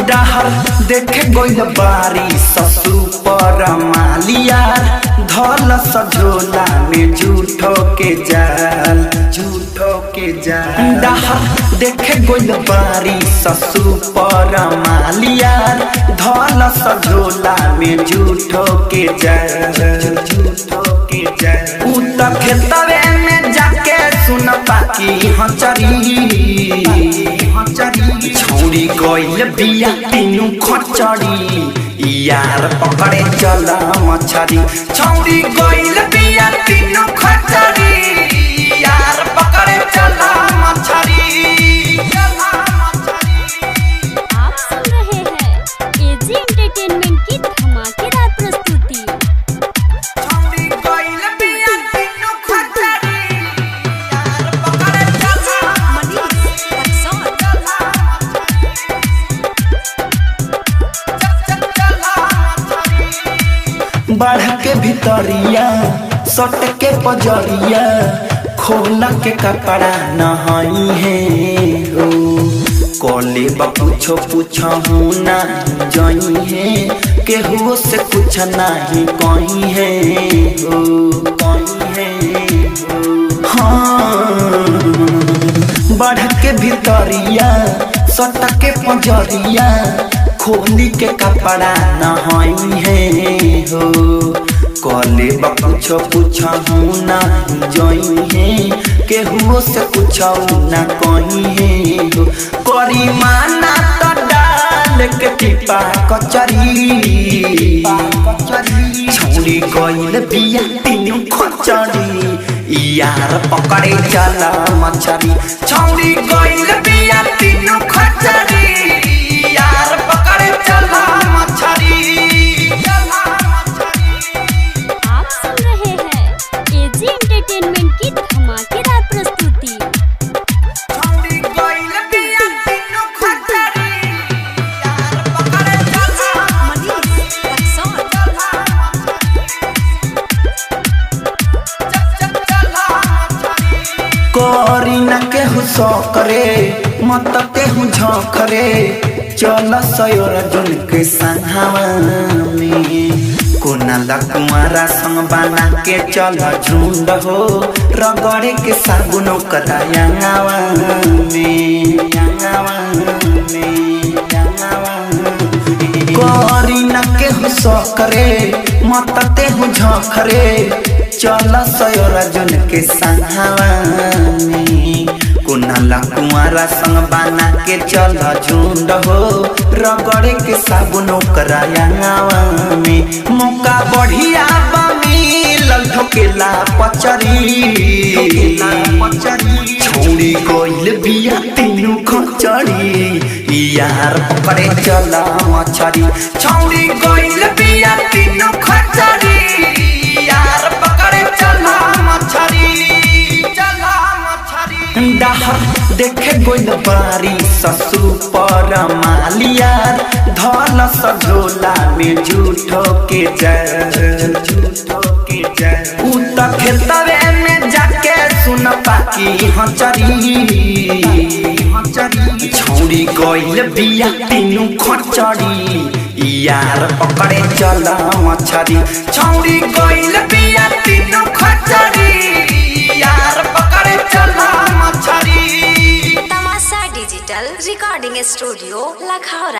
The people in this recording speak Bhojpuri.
डहर देखे गइल बारी ससुर पर मालिया धल सझोला में झूठो के जाल डहर देखे गइल बारी ससुर पर मालिया धल सझोला में झूठो के जाल उ त खेतवे में जाके सुन पाकी हचरी छौरी गइल बिया तीनू खचड़ी यार पकड़े चल मछरी छौरी गइल बिया तीनू खचड़ी यार पकड़े चल मछरी। आप सुन रहे हैं एजी एंटरटेनमेंट की धमाकेदार प्रस्तुति। छौरी गइल बिया तीनू खचड़ी यार पकड़े बढ़ के भितरिया सट के पजरिया खोला के कपड़ा नहाई है हो कोले बपूछो पूछहूँ नहीं जाई है केहू से कुछ नहीं कहीं है हो हाँ बढ़ के भितरिया सट के पजरिया खोली के कपड़ा नहाई है हो कले बपूछो पूछहूँ नहीं जाई है केहू से कुछ न कहीं है हो करी माना तो डाल के टिपा कचरी छौरी गइल बिया तीनू खचड़ी यार पकड़े चल मछरी छौरी गइल बिया तीनू खचड़ी यार पकड़े चल मछरी। आप सुन रहे हैं एजी एंटरटेनमेंट की धमाकेदार प्रस्तुति। छौरी गइल बिया तीनू खचड़ी यार पकड़े करी न केहू सकरे मत केहू झखरे चल सयोर जुन के संघावा में कोना कुमारा संग बना के चल झुंड हो रगड़े के साबुनो कदायांगावा में करी न केहू सकरे मत तेहू झखरे चल सयोर जुन के संघावा में कोना कुमारा संग बना के चल झुंड हो रगड़े के साबुनो करायांगावा में मौका बढ़िया मिलल ठोकेला पचरी छौरी गइल बिया तीनू खचड़ी यार पकड़े चल मछरी छौरी गइल बिया तीनू खचड़ी यार पकड़े चल मछरी डहर देखे गइल बारी ससुर पर मालिया धल सझोला में झूठो के जाल उ त खेतवे में जाके सुन पाकी हचरी छौरी गइल बिया तीनू खचड़ी यार पकड़े चल मछरी छौरी गइल बिया तीनू खचड़ी यार पकड़े चल मछरी। तमाशा डिजिटल रिकॉर्डिंग स्टूडियो लखौरा।